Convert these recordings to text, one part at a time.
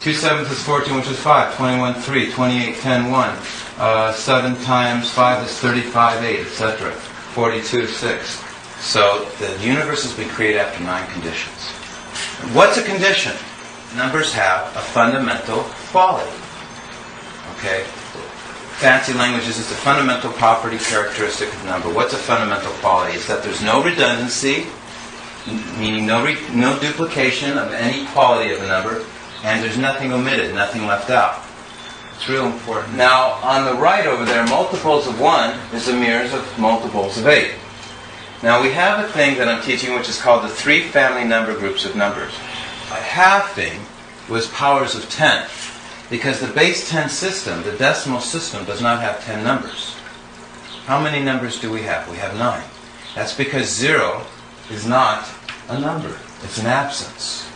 2 7 is 14, which is 5. 21, 3. 28, 10, 1. 7 times 5 is 35, 8, etc. 42, 6. So the universe has been created after 9 conditions. What's a condition? Numbers have a fundamental quality. Okay? Fancy language is it's a fundamental property characteristic of number. What's a fundamental quality? It's that there's no redundancy, meaning no duplication of any quality of a number, and there's nothing omitted, nothing left out. It's real important. Now, on the right over there, multiples of 1 is the mirrors of multiples of 8. Now, we have a thing that I'm teaching which is called the 3 family number groups of numbers. A halving was powers of 10, because the base 10 system, the decimal system, does not have 10 numbers. How many numbers do we have? We have 9. That's because 0 is not a number. It's an absence.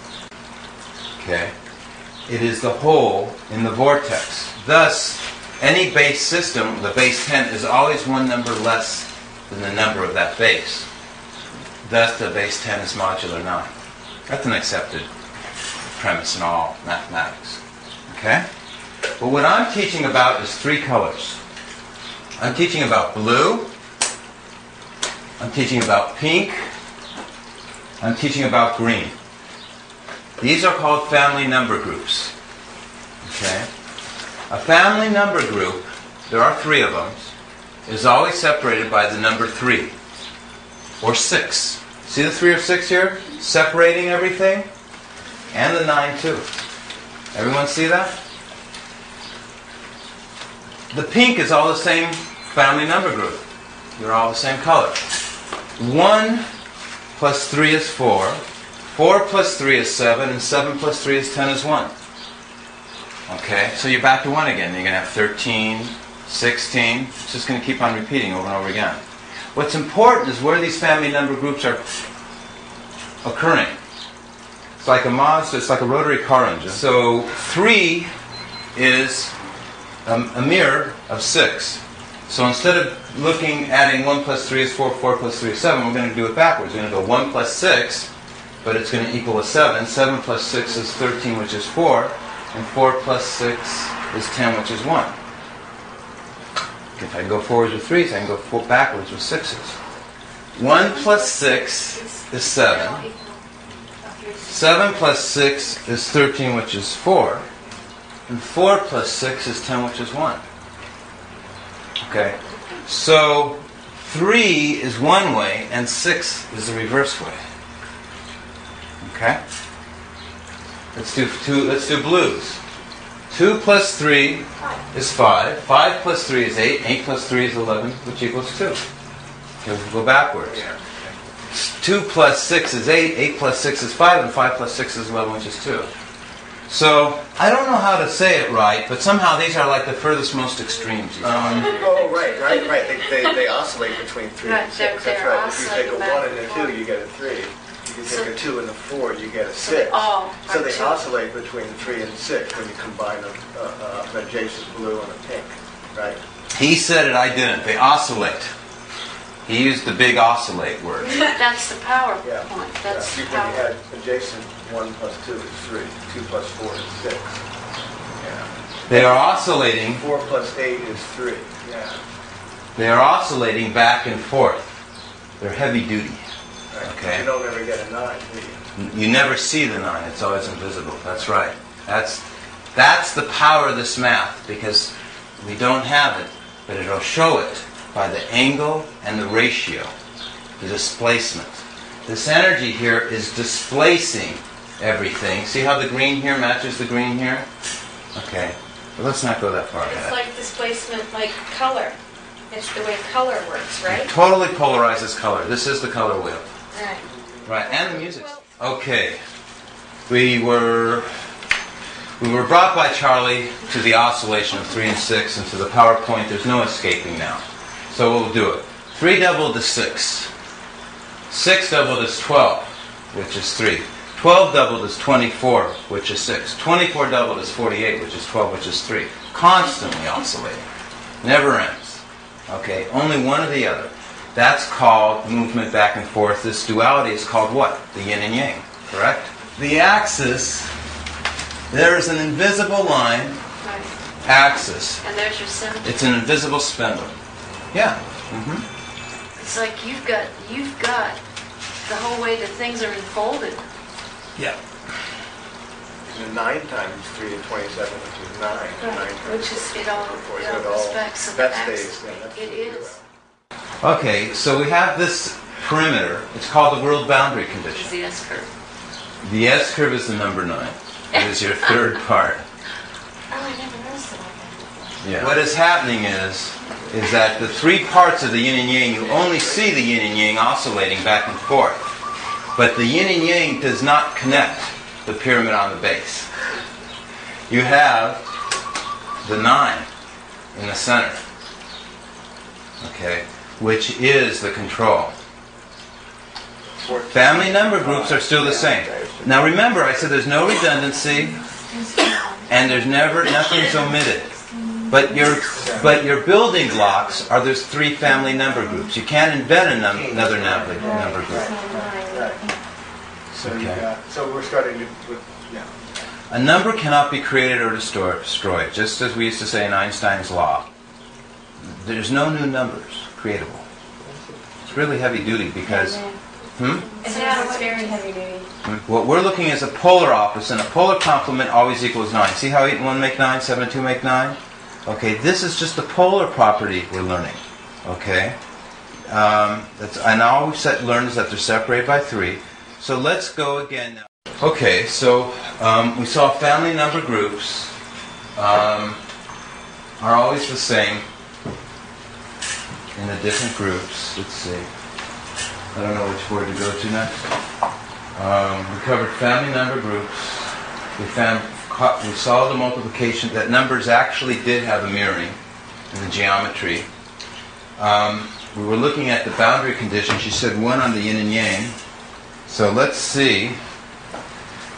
Okay? It is the hole in the vortex. Thus, any base system, the base 10, is always one number less than the number of that base. Thus, the base 10 is modular 9. That's an accepted premise in all mathematics. Okay? But what I'm teaching about is 3 colors. I'm teaching about blue. I'm teaching about pink. I'm teaching about green. These are called family number groups. Okay? A family number group, there are 3 of them, is always separated by the number 3 or 6. See the 3 or 6 here? Separating everything? And the 9 too. Everyone see that? The pink is all the same family number group. They're all the same color. 1 plus 3 is 4. 4 plus 3 is 7. And 7 plus 3 is 10 is 1. Okay, so you're back to 1 again. You're going to have 13, 16. It's just going to keep on repeating over and over again. What's important is where these family number groups are occurring. It's like a Mazda, it's like a rotary car engine. So 3 is a mirror of 6. So instead of adding 1 plus 3 is 4, 4 plus 3 is 7, we're going to do it backwards. We're going to go 1 plus 6, but it's going to equal a 7. 7 plus 6 is 13, which is 4. And 4 plus 6 is 10, which is 1. If I can go forwards with 3s, I can go backwards with 6s. 1 plus 6 is 7. 7 plus 6 is 13, which is 4. And 4 plus 6 is 10, which is 1. Okay? So 3 is one way, and 6 is the reverse way. Okay? Let's do blues. 2 plus 3 is 5. 5 plus 3 is 8. 8 plus 3 is 11, which equals 2. Okay, we'll go backwards. 2 plus 6 is 8. 8 plus 6 is 5. And 5 plus 6 is 11, which is 2. So, I don't know how to say it right, but somehow these are like the furthest most extremes. Right. They oscillate between 3 and 6. That's right. If you take a 1 and a 2, you get a 3. If you take a 2 and a 4, you get a 6. So they oscillate between 3 and 6 when you combine an adjacent blue and a pink, right? He said it, I didn't. They oscillate. He used the big oscillate word. That's the power point. That's the power. When you had adjacent, 1 plus 2 is 3. 2 plus 4 is 6. Yeah. They are oscillating. 4 plus 8 is 3. Yeah. They are oscillating back and forth. They're heavy duty. Right. Okay. You don't ever get a 9, do you? You never see the 9. It's always invisible. That's right. That's the power of this math, because we don't have it, but it'll show it by the angle and the ratio, the displacement. This energy here is displacing everything. See how the green here matches the green here? Okay. But let's not go that far ahead. It's like displacement, like color. It's the way color works, right? It totally polarizes color. This is the color wheel. Right. Right, and the music. Okay. We were brought by Charlie to the oscillation of 3 and 6, and to the power point. There's no escaping now. So we'll do it. 3 doubled is 6. 6 doubled is 12, which is 3. 12 doubled is 24, which is 6. 24 doubled is 48, which is 12, which is 3. Constantly oscillating. Never ends. Okay, only one or the other. That's called movement back and forth. This duality is called what? The yin and yang, correct? The axis There is an invisible line, Right. axis. And there's your symmetry. It's an invisible spindle. Yeah. It's like you've got the whole way that things are enfolded. Yeah. And 9 times 3 is 27, which is 9. Right. 9 times Which is, it all respects the that axis. stays. Yeah, that's It is. Okay, so we have this perimeter. It's called the world boundary It's condition. the S-curve. The S-curve is the number 9. It is your third part. Oh, I never noticed it like that. Yeah. What is happening is that the 3 parts of the yin and yang, you only see the yin and yang oscillating back and forth. But the yin and yang does not connect the pyramid on the base. You have the 9 in the center, okay, which is the control. Family number groups are still the same. Now remember, I said there's no redundancy and there's nothing's omitted. But your building blocks are those 3 family number groups. You can't invent another number group. So, Okay. so we're starting with, A number cannot be created or destroyed, just as we used to say in Einstein's law. There's no new numbers creatable. It's really heavy duty because... It's very heavy duty. What we're looking at is a polar opposite, and a polar complement always equals 9. See how 8 and 1 make 9, 7 and 2 make 9? Okay, this is just the polar property we're learning. Okay? And all we've learned is that they're separated by 3. So let's go again now. Okay, so we saw family number groups are always the same in the different groups. Let's see. I don't know which word to go to next. We covered family number groups. We saw the multiplication, that numbers actually did have a mirroring in the geometry. We were looking at the boundary condition. She said 1 on the yin and yang. So let's see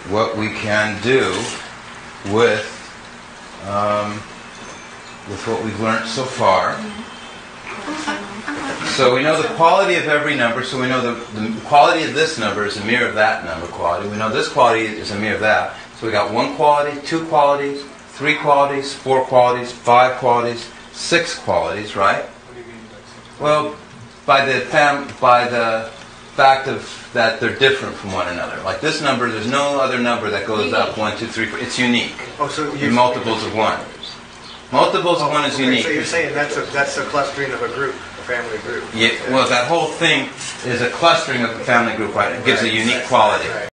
what we can do with what we've learned so far. So we know the quality of every number, so we know the quality of this number is a mirror of that number quality. We know this quality is a mirror of that. So we got 1 quality, 2 qualities, 3 qualities, 4 qualities, 5 qualities, 6 qualities, right? what do you mean by 6? Well, by the fact of that they're different from one another. Like this number, there's no other number that goes up 1, 2, 3, 4. It's unique. Oh, so In multiples of 1. Multiples of 1 is unique. So you're saying that's a clustering of a group, a family group. Yeah, well, that whole thing is a clustering of a family group, right? It gives a unique quality. Right.